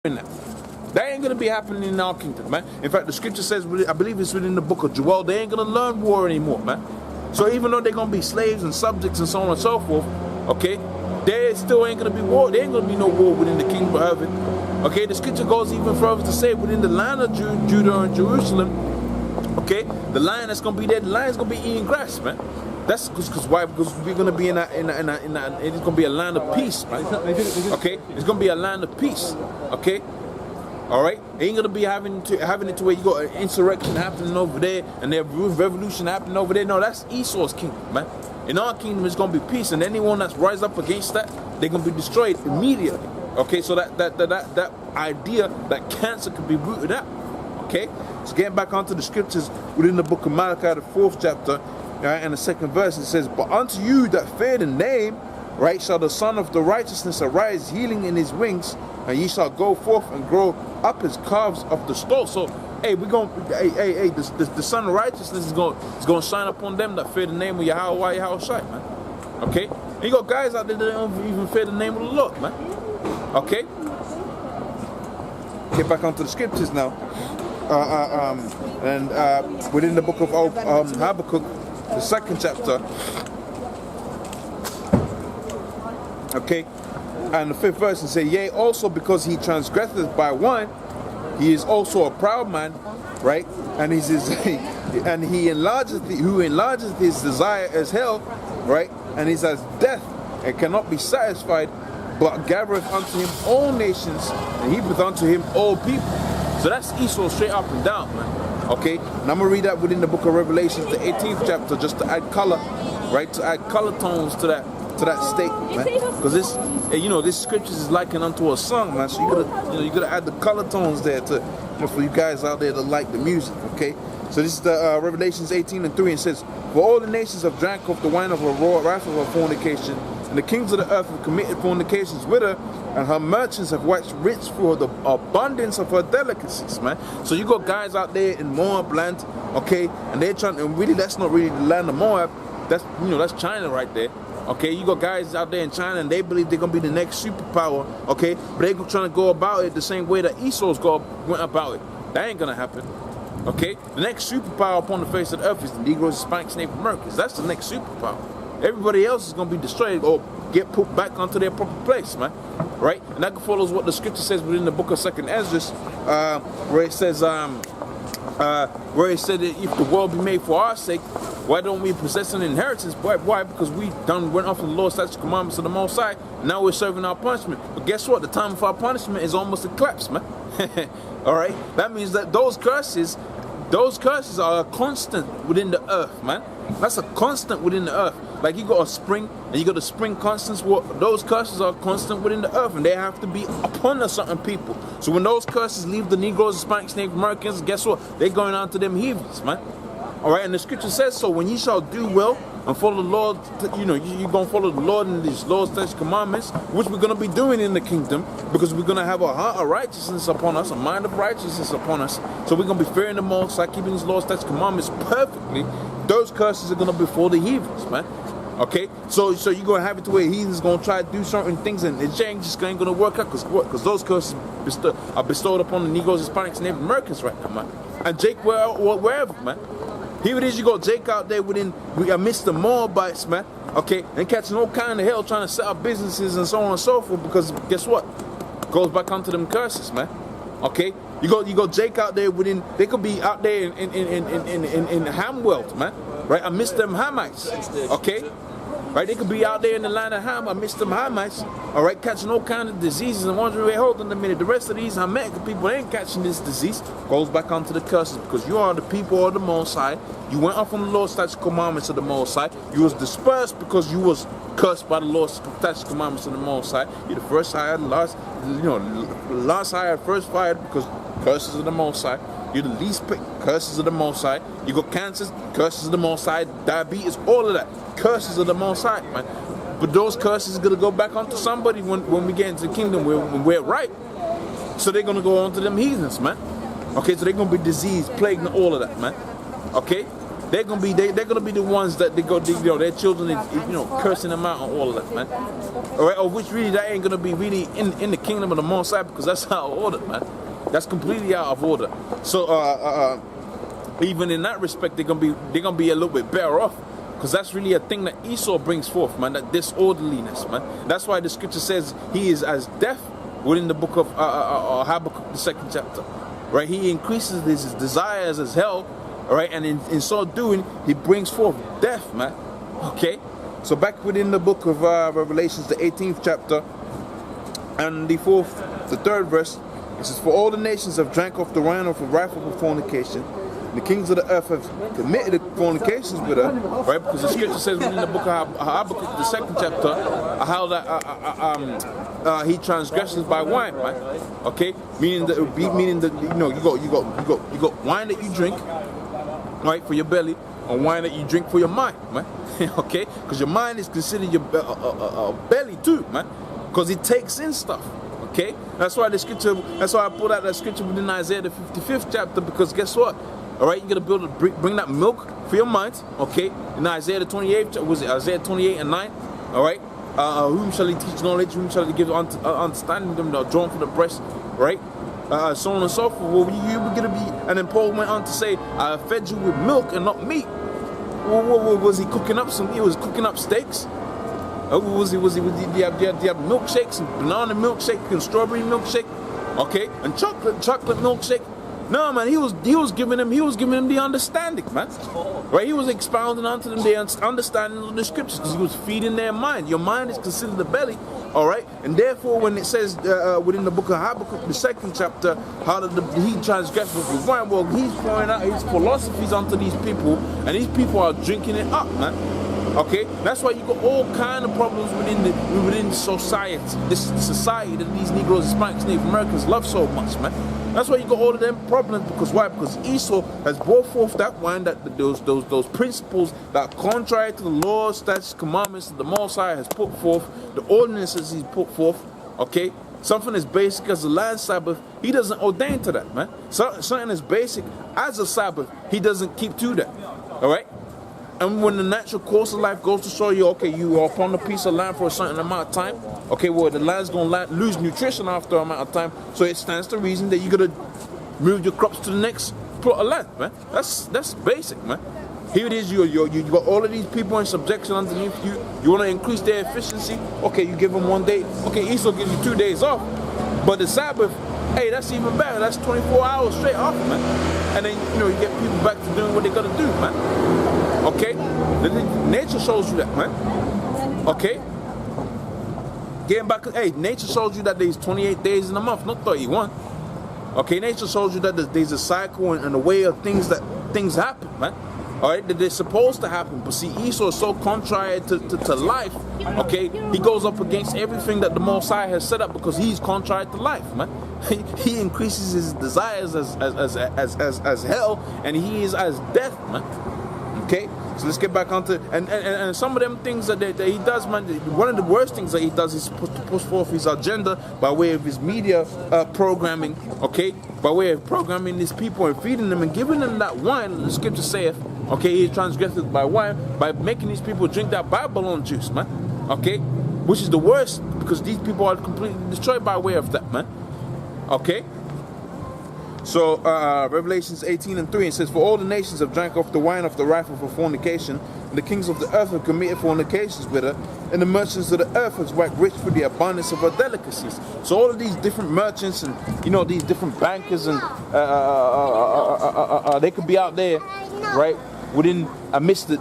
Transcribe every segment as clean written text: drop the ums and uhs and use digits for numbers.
that. That ain't gonna be happening in our kingdom, man. In fact, the scripture says, I believe it's within the book of Joel, they ain't gonna learn war anymore, man. So even though they're gonna be slaves and subjects and so on and so forth, okay, there still ain't gonna be war. There ain't gonna be no war within the kingdom of heaven. Okay, the scripture goes even further to say within the land of Judah and Jerusalem, okay, the lion that's gonna be there, the lion's gonna be eating grass, man. That's because why? Because we're gonna be it's gonna be a land of peace, right? Okay, it's gonna be a land of peace. Okay, all right. It ain't gonna be having it to where you got an insurrection happening over there and there's revolution happening over there. No, that's Esau's kingdom, man. In our kingdom, it's gonna be peace, and anyone that's rise up against that, they're gonna be destroyed immediately. Okay, so that idea, that cancer could be rooted out. Okay, so getting back onto the scriptures within the book of Malachi, the 4th chapter. Right, and the 2nd verse, it says, "But unto you that fear the name, right, shall the Son of the righteousness arise, healing in his wings, and ye shall go forth and grow up as calves of the stall." So, hey, the Son of righteousness is going to shine upon them that fear the name of Yahweh, Yahushai, man. Okay, and you got guys out there that don't even fear the name of the Lord, man. Okay, get back onto the scriptures now, within the book of Habakkuk, the 2nd chapter, okay, and the 5th verse, and say, "Yea, also because he transgresseth by one, he is also a proud man," right? And he who enlargeth his desire as hell, right? And he's as death and cannot be satisfied, but gathereth unto him all nations, and heapeth unto him all people. So that's Esau straight up and down, man. Okay, and I'm gonna read that within the book of Revelations, the 18th chapter, just to add color, right? To add color tones to that state, man. Because this scriptures is likened unto a song, man. So you gotta add the color tones there to, for you guys out there that like the music. Okay, so this is the Revelations 18:3, and it says, "For all the nations have drank of the wine of her wrath of her fornication, and the kings of the earth have committed fornications with her, and her merchants have waxed rich for the abundance of her delicacies," man. So you got guys out there in Moab land, okay, and they're trying, and really that's not really the land of Moab, that's China right there. Okay, you got guys out there in China and they believe they're gonna be the next superpower, okay, but they're trying to go about it the same way that Esau's went about it. That ain't gonna happen. Okay, the next superpower upon the face of the earth is the Negroes, Hispanics, Native Americans. That's the next superpower. Everybody else is gonna be destroyed or get put back onto their proper place, man. Right? And that follows what the scripture says within the book of 2nd Ezra, where it says, where it said that if the world be made for our sake, why don't we possess an inheritance? Why? Because we went off the Lord's statutes and commandments of the Most High. Now we're serving our punishment. But guess what? The time of our punishment is almost eclipsed, man. All right. That means that those curses are a constant within the earth, man. That's a constant within the earth. Like you got a spring, and you got the spring constants. Those curses are constant within the earth, and they have to be upon a certain people. So when those curses leave the Negroes, Hispanics, Native Americans, guess what? They're going on to them heathens, man. All right, and the scripture says, "So when ye shall do well and follow the Lord, you're gonna follow the Lord and these laws, statutes, commandments, which we're gonna be doing in the kingdom, because we're gonna have a heart of righteousness upon us, a mind of righteousness upon us. So we're gonna be fearing the Most High, keeping His laws, statutes, commandments perfectly. Those curses are gonna be for the heathens, man." Okay, so you're gonna have it to where heathens gonna try to do certain things, and it just ain't gonna work out, because those curses are bestowed upon the Negroes, Hispanics, and Native Americans right now, man. And Jake, wherever, man. Here it is, you got Jake out there amidst the Moabites, man. Okay, and catching all kind of hell, trying to set up businesses and so on and so forth, because guess what? It goes back onto them curses, man. Okay, you got Jake out there they could be out there in Ham world, man. Right, amidst them Hamites. Okay. Right, they could be out there in the land of Ham amidst them Hamites, all right, catching all kinds of diseases and wondering, wait, hold on a minute, the rest of these Hamitic people ain't catching this disease. Goes back onto the curses, because you are the people of the Most High. You went off on the Lord's statutes commandments of the Most High. You was dispersed because you was cursed by the Lord's statutes commandments of the Most High. You're the first hired, last hired, first fired, because curses of the Most High. You're the least picked, curses of the Most High. You got cancers, curses of the Most High, diabetes, all of that, curses of the Most High, man. But those curses are gonna go back onto somebody when we get into the kingdom when we're right. So they're gonna go onto them heathens, man. Okay, so they're gonna be disease, plague, and all of that, man. Okay, they're gonna be the ones that they go, their children is, cursing them out and all of that, man. All right, of which really that ain't gonna be really in the kingdom of the Most High, because that's out of order, man. That's completely out of order. So even in that respect, they're gonna be a little bit better off, because that's really a thing that Esau brings forth, man. That disorderliness, man. That's why the scripture says he is as death within the book of Habakkuk, the 2nd chapter. Right, he increases his desires as hell. All right, and in so doing, he brings forth death, man. Okay, so back within the book of Revelations, the 18th chapter, and the 3rd verse, it says, "For all the nations have drank off the wine of the wrath of fornication. The kings of the earth have committed fornications with her," right? Because the scripture says within the book of Habakkuk, the 2nd chapter, how that he transgresses by wine, right? Okay, meaning that you got wine that you drink, right, for your belly, and wine that you drink for your mind, man. Okay, because your mind is considered your belly too, man, because it takes in stuff. Okay, that's why I pulled out that scripture within Isaiah the 55th chapter, because guess what? All right, you're gonna bring that milk for your mind. Okay, in Isaiah the 28th, was it Isaiah 28 and 9? All right, whom shall he teach knowledge? Whom shall he give understanding? Them that are drawn from the breast, right? So on and so forth. Well, you were gonna be, and then Paul went on to say, "I fed you with milk and not meat." Was he cooking up some? He was cooking up steaks. Was he? Did you have milkshakes and banana milkshake and strawberry milkshake? Okay, and chocolate milkshake. No, man, he was giving them the understanding, man. Right? He was expounding onto them the understanding of the scriptures, because he was feeding their mind. Your mind is considered the belly, all right? And therefore, when it says within the book of Habakkuk, the 2nd chapter, how he transgressed with wine, well, he's pouring out his philosophies onto these people, and these people are drinking it up, man. Okay, that's why you got all kind of problems within society, this society that these Negroes, Hispanics, Native Americans love so much, man. That's why you got all of them problems. Because why? Because Esau has brought forth that wine, that those principles that are contrary to the laws, statutes, commandments that the Most High has put forth, the ordinances he's put forth. Okay, something as basic as the land Sabbath, he doesn't ordain to that, man. Something as basic as a Sabbath, he doesn't keep to that. All right. And when the natural course of life goes to show you, okay, you are upon a piece of land for a certain amount of time, okay, well, the land's going to lose nutrition after an amount of time, so it stands to reason that you're going to move your crops to the next plot of land, man. That's basic, man. Here it is, you got all of these people in subjection underneath you. You want to increase their efficiency, okay, you give them 1 day. Okay, Esau gives you 2 days off, but the Sabbath, hey, that's even better. That's 24 hours straight off, man. And then, you get people back to doing what they got to do, man. Okay, nature shows you that, man. Okay, getting back, hey, nature shows you that there's 28 days in a month, not 31. Okay, nature shows you that there's a cycle and a way of things happen, man. All right, that they're supposed to happen. But see, Esau is so contrary to life. Okay, he goes up against everything that the Most High has set up, because he's contrary to life, man. He increases his desires as hell, and he is as death, man. Okay, so let's get back onto and some of them things that he does, man. One of the worst things that he does is to push forth his agenda by way of his media programming. Okay, by way of programming these people and feeding them and giving them that wine. The scripture saith, okay, he transgressed by wine, by making these people drink that Babylon juice, man. Okay, which is the worst, because these people are completely destroyed by way of that, man. Okay. So, Revelations 18 and 3, it says, "For all the nations have drank off the wine of the wrath of her fornication, and the kings of the earth have committed fornications with her, and the merchants of the earth have waxed rich for the abundance of her delicacies." So all of these different merchants and, these different bankers, and they could be out there, right, amidst the,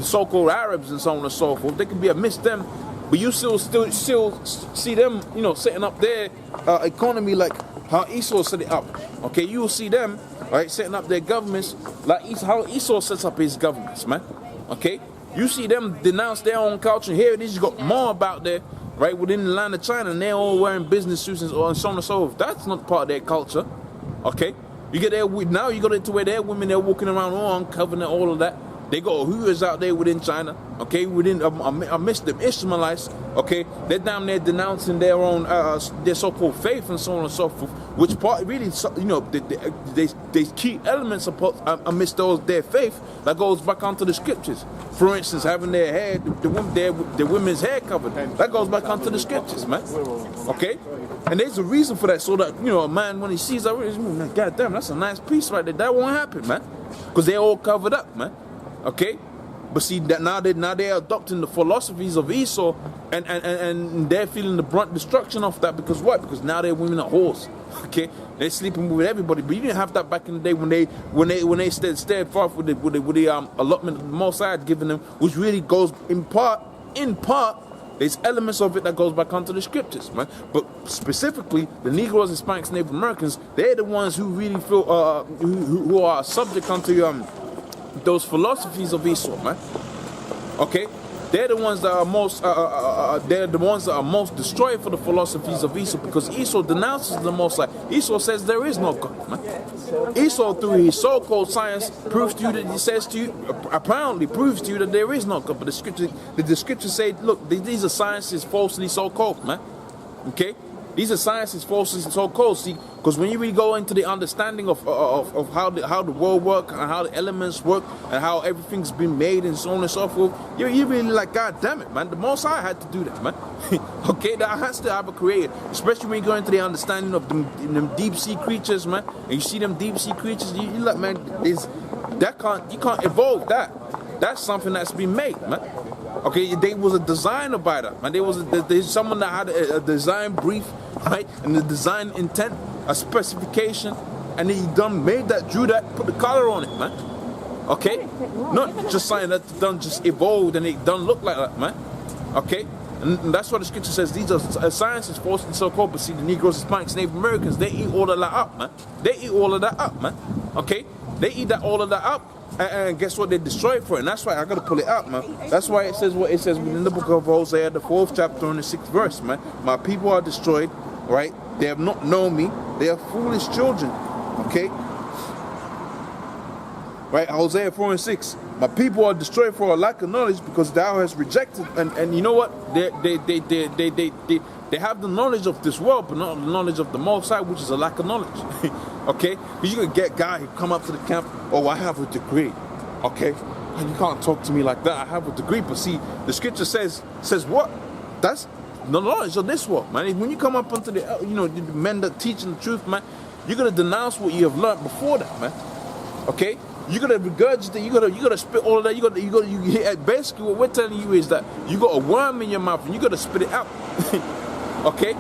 so-called Arabs and so on and so forth. They could be amidst them, but you still see them, setting up their economy like how Esau set it up. Okay, you will see them, right, setting up their governments like how Esau sets up his governments, man. Okay, you see them denounce their own culture. Here it is, you got Moab out there, right, within the land of China, and they're all wearing business suits and so on and so forth. That's not part of their culture. Okay, you get there now, you got into where their women, they're walking around all uncovered and all of that. They got Uyghurs out there within China, okay, within amidst the Ishmaelites, okay. They're down there denouncing their own, their so-called faith and so on and so forth, which part really, you know, they key elements amidst their faith that goes back onto the scriptures. For instance, having their hair, the women's hair covered, that goes back onto the scriptures, man. Okay, and there's a reason for that, so that, you know, a man when he sees that, God damn, that's a nice piece right there. That won't happen, man, because they're all covered up, man. Okay, but see that now they're adopting the philosophies of Esau, and they're feeling the brunt destruction of that, because what? Because now their women are whores. Okay, they're sleeping with everybody. But you didn't have that back in the day when they stayed steadfast with the allotment of the Most High had given them, which really goes in part. There's elements of it that goes back onto the scriptures, man. But specifically, the Negroes, Hispanics, Native Americans, they're the ones who really feel who are subject onto those philosophies of Esau, man. Okay, they're the ones that are most destroyed for the philosophies of Esau, because Esau denounces the Most High. Esau says there is no God, man. Esau, through his so-called science, proves to you that he says to you, apparently proves to you that there is no God. But the scriptures say, look, these are sciences falsely so-called, man. Okay. These are sciences falsely so-called, see, because when you really go into the understanding of how the world works and how the elements work and how everything's been made and so on and so forth, you're really like, God damn it, man, the Most High had to do that, man. Okay, that has to have a creator, especially when you go into the understanding of them deep sea creatures, man, and you see them deep sea creatures, you like, man, you can't evolve that. That's something that's been made, man. Okay, there was a designer by that, man. There's someone that had a design brief, right, and the design intent, a specification, and he drew that, put the color on it, man. Okay, not just something that done just evolved and it done look like that, man. Okay, and that's what the scripture says. These are sciences falsely so-called. But see, the Negroes, Hispanics, Native Americans, they eat all of that up, man. They eat all of that up, man. Okay, they eat all of that up. And guess what? They destroyed for it. And that's why I gotta pull it out, man. That's why it says what it says within the book of Hosea, the 4th chapter and the 6th verse, man. My people are destroyed, right? They have not known me. They are foolish children. Okay? Right? Hosea 4 and 6. My people are destroyed for a lack of knowledge, because thou hast rejected. And you know what? They have the knowledge of this world, but not the knowledge of the Most High, which is a lack of knowledge. Okay? Because you can get guy who come up to the camp, oh, I have a degree. Okay? And you can't talk to me like that. I have a degree. But see, the scripture says what? That's the knowledge of this world, man. When you come up onto the men that teaching the truth, man, you're gonna denounce what you have learned before that, man. Okay? You gotta regurgitate. You gotta spit all of that. You gotta. Basically, what we're telling you is that you got a worm in your mouth and you gotta spit it out. Okay,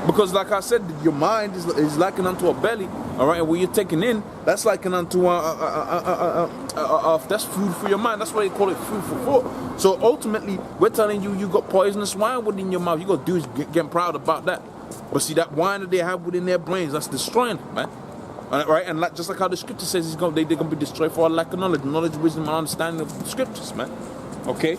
because like I said, your mind is likened unto a belly. All right, and what you're taking in, that's likened unto that's food for your mind. That's why they call it food for thought. So ultimately, we're telling you, you got poisonous wine within your mouth. You got to do is get proud about that. But see, that wine that they have within their brains, that's destroying them, man. All right, and just like how the scripture says, they're gonna be destroyed for a lack of knowledge, wisdom, and understanding of the scriptures, man. Okay.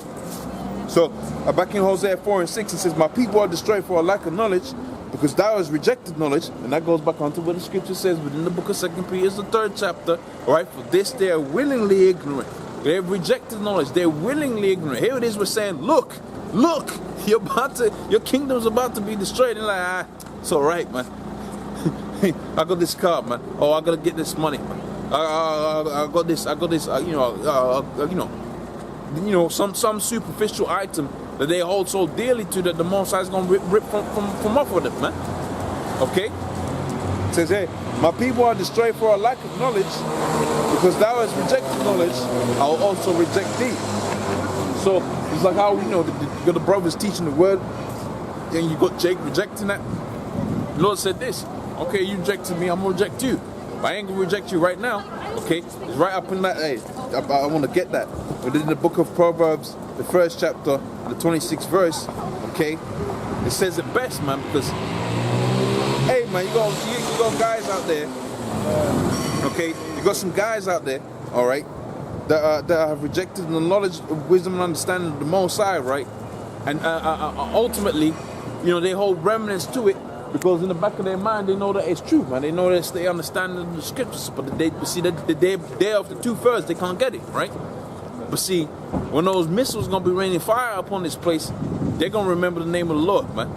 So, back in Hosea 4 and 6, it says, my people are destroyed for a lack of knowledge, because thou hast rejected knowledge. And that goes back onto what the scripture says within the book of 2 Peter, the 3rd chapter. All right, for this they are willingly ignorant. They have rejected knowledge. They're willingly ignorant. Here it is, we're saying, look, your kingdom's about to be destroyed. And like, it's all right, man. I got this car, man. Oh, I got to get this money, man. I got this, some superficial item that they hold so dearly to that the Most High is going to rip from off of them, man. Okay? It says, hey, my people are destroyed for a lack of knowledge, because thou hast rejected knowledge, I will also reject thee. So, it's like how, you got the brothers teaching the word, and you got Jake rejecting that. The Lord said this, okay, you rejected me, I'm going to reject you. But I ain't going to reject you right now. Okay? It's right up in that, hey, I want to get that. Within the book of Proverbs, the 1st chapter, the 26th verse, okay, it says it best, man, because, hey, man, you got guys out there, okay, you got some guys out there, all right, that have rejected the knowledge of wisdom and understanding of the Most High, right, and ultimately, they hold remnants to it, because in the back of their mind, they know that it's true, man. They know that they understand the scriptures, but the day of the 2 first, they can't get it, right? But see, when those missiles gonna be raining fire upon this place, they're gonna remember the name of the Lord, man.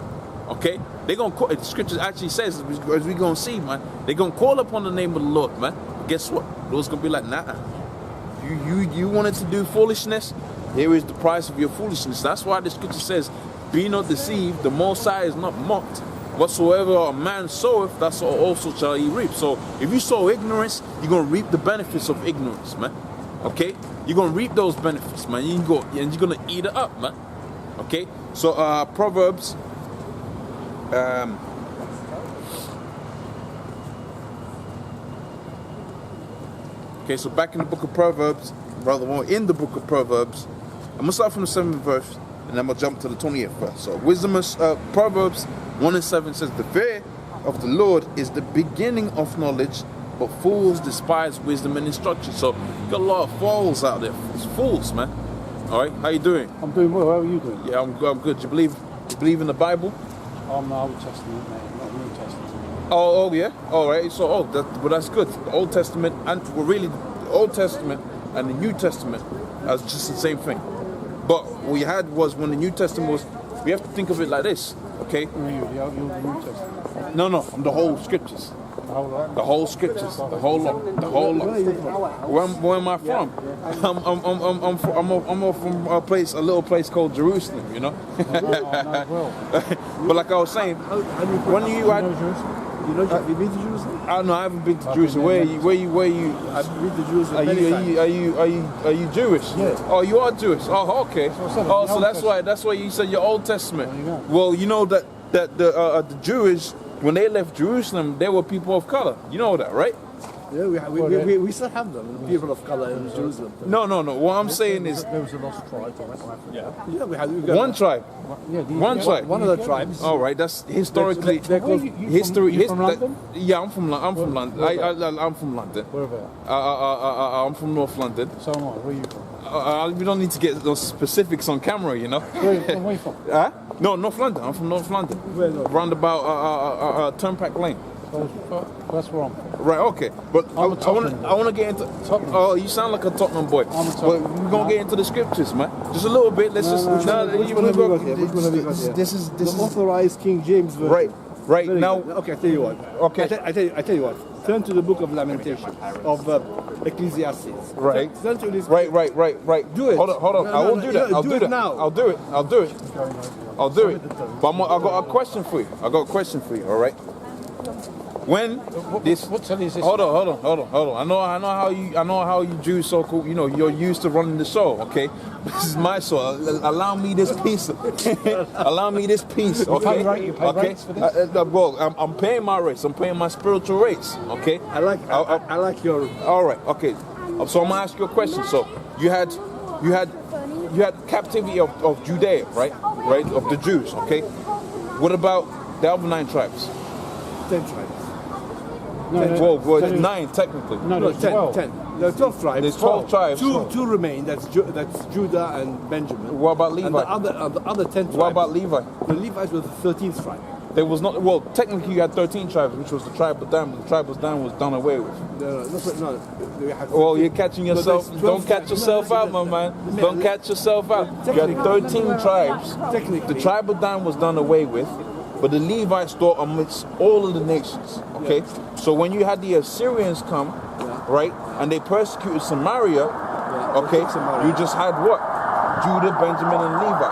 Okay? They're gonna call, the scripture actually says, as we gonna see, man, they're gonna call upon the name of the Lord, man. But guess what? Lord's gonna be like, nah. You wanted to do foolishness? Here is the price of your foolishness. That's why the scripture says, be not deceived, the Most High is not mocked. Whatsoever a man soweth, that's also shall he reap. So if you sow ignorance, you're gonna reap the benefits of ignorance, man. Okay? You're gonna reap those benefits, man. You can go and you're gonna eat it up, man. Okay? So Proverbs okay, so back in the book of Proverbs, rather more in the book of Proverbs, I'm gonna start from the 7th verse and I'm gonna jump to the 20th verse. So Proverbs 1:7 says, the fear of the Lord is the beginning of knowledge, but fools despise wisdom and instruction. So you got a lot of fools out there. It's fools, man. All right, how you doing? I'm doing well. How are you doing? Yeah, I'm good. You believe in the Bible? I'm the Old Testament, mate, not the New Testament. Oh yeah. All right. So that's good. The Old Testament and really the Old Testament and the New Testament are just the same thing. But what we had was when the New Testament was, we have to think of it like this, okay? You're the New Testament. No, I'm the whole scriptures. The whole lot? The whole scriptures, the whole lot. Where am I from? I'm from a little place called Jerusalem, you know. But like I was saying, when you had, have you been to Jerusalem? No, I haven't been to Jerusalem. Where you? I've been to Jerusalem. Are you Jewish? Yeah. Oh, you are Jewish. Oh, okay. Oh, so that's why you said your Old Testament. Well, you know that the Jewish, when they left Jerusalem, they were people of color. You know that, right? Yeah, we still have them, people of color in Jerusalem. No. What I'm saying is, there was a lost tribe. Yeah, we got one tribe. One tribe. One of the tribes. All right, that's historically history. From London? Yeah, I'm from London. I'm from London. Where about? I'm from North London. So am I. Where are you from? We don't need to get those specifics on camera, you know. Where are you from? No, North London. I'm from North London. Where North? Round about Turnpike Lane. That's where I'm from. Right, okay. But I want to get into Tottenham. Oh, you sound like a Tottenham boy. I'm a Tottenham. But we're going to get into the scriptures, man. Just a little bit. Let's just... Which one have we got here? This is the authorized King James version. Right. Now... Okay, I tell you what. Okay. I tell you what. Turn to the book of Lamentation, of Ecclesiastes. Right. Turn to this. Right. Do it. Hold on. I won't do that. I'll do it now. I'll do it. But I got a question for you. All right? When this, what tell is this? Hold on. I know how you Jews so cool. You know, you're used to running the show. Okay, this is my show. Allow me this piece. Allow me this piece. Okay. You pay rates for this? Well, I'm paying my rates. I'm paying my spiritual rates. Okay. I like your. All right. Okay. So I'm gonna ask you a question. So you had captivity of Judea, right? Of the Jews. Okay. What about the other 9 tribes? 10 tribes. Well, 9 technically. No, 10. 12. 10. There are 12 tribes. There's 12 tribes. Two remain. That's Judah and Benjamin. What about Levi? And the other 10 tribes. What about Levi? The Levites were the 13th tribe. There was not. Well, technically you had 13 tribes, which was the tribe of Dan. But the tribe of Dan was done away with. No. Well, you're catching yourself. Don't catch yourself out, my man. Don't catch yourself out. You had 13 tribes. Technically, the tribe of Dan was done away with. But the Levites dwelt amidst all of the nations. Okay, so when you had the Assyrians come, right, and they persecuted Samaria, okay, you just had what? Judah, Benjamin, and Levi.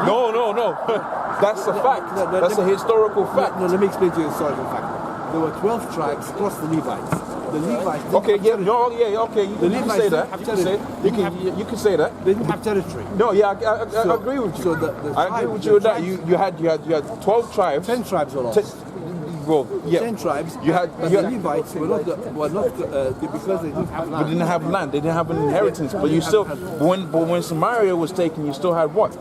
No. That's a fact. That's a historical fact. No, let me explain to you a historical fact. There were 12 tribes plus the Levites. The Levites. Okay, okay. You can say that. You can say that. They didn't have territory. No, yeah, I agree with you. So I agree with you with that. You had 12 tribes. 10 tribes were lost. Well, yeah. 10 tribes. You had the Levites were not because they didn't have land. But they didn't have land. They didn't have an inheritance. But you still, when Samaria was taken, you still had what?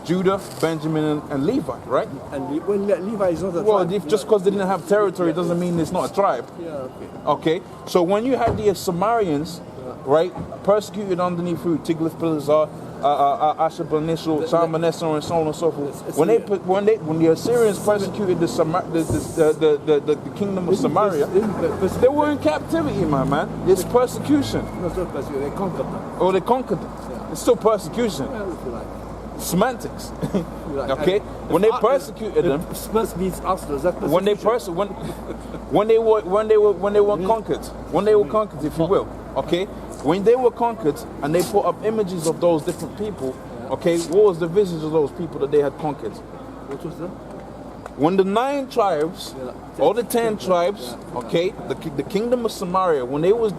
Judah, Benjamin, and Levi, right? And when Levi is not a tribe. Well, just because they didn't have territory doesn't mean it's not a tribe. Yeah, okay. So when you had the Sumerians, right, persecuted underneath through Tiglath-Pileser, Ashurbanipal, Shalmaneser, and so on and so forth. It's When Assyria. when the Assyrians persecuted the kingdom of Samaria, they were in captivity, my man. It's persecution. No, it's not persecution. They conquered them. Or they conquered them. Yeah. It's still persecution. Well, if you like. Semantics. Right. Okay? And When they if persecuted them, if Spurs meets Arsenal, is that persecution? when they were conquered, if you will, okay, when they were conquered and they put up images of those different people, okay, what was the visage of those people that they had conquered? What was that? When the 9 tribes, Yeah. or the 10 tribes, okay, the kingdom of Samaria, when they was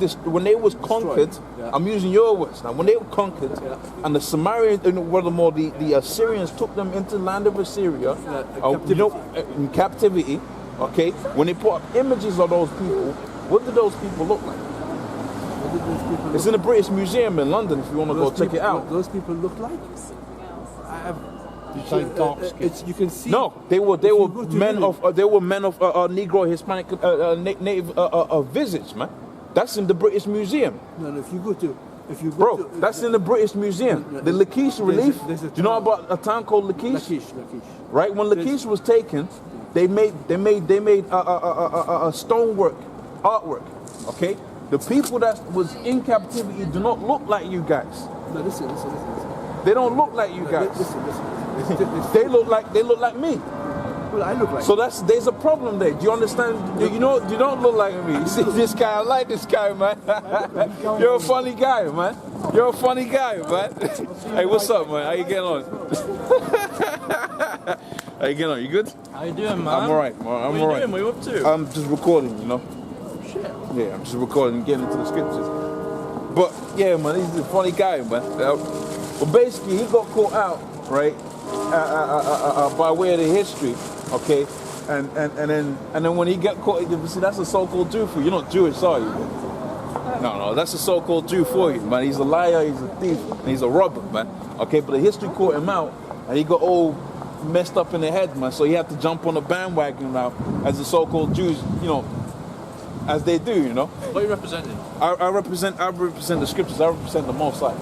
conquered, Yeah. I'm using your words now. When they were conquered, Yeah. and the Sumerians, furthermore, the Assyrians took them into the land of Assyria, in captivity. Okay, when they put up images of those people, what did those people look like? What did those people It's look in the British Museum in London. If you want to go Those check it people- out. What those people look like? I have. say dark skin? You can see. No, they were If you go to men Europe- of Negro, Hispanic, native visage, man. That's in the British Museum, No, if you go to, bro. That's in the British Museum. The Lachish relief. there's a Do you know town- about a town called Lachish? Lachish. Right when Lachish was taken, they made a stonework, artwork. Okay, the people that was in captivity do not look like you guys. No, listen. They don't look like you guys. Listen. They look like me. Well, I look like. So there's a problem there. Do you understand? You don't look like me. You see this guy? I like this guy, man. You're a funny guy, man. You're a funny guy, man. Hey, what's up, man? How you getting on? How you getting on? You good? How you doing, man? I'm alright, man. What I'm you alright. doing? What you up to? I'm just recording, you know. Shit. Yeah, I'm just recording, getting into the scriptures. But yeah, man, he's a funny guy, man. But basically, he got caught out, right, by way of the history, okay, and then when he got caught, see, that's a so-called Jew for you. You're not Jewish, are you? No, that's a so-called Jew for you, man. He's a liar, he's a thief, and he's a robber, man. Okay, but the history caught him out, and he got all messed up in the head, man. So he had to jump on the bandwagon now, as the so-called Jews, you know, as they do, you know. What are you representing? I represent the scriptures. I represent the Most High.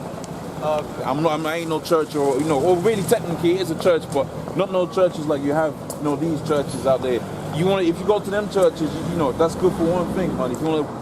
I ain't no church, or or really technically it's a church, but not no churches like you have, these churches out there. If you go to them churches, that's good for one thing, man. If you want to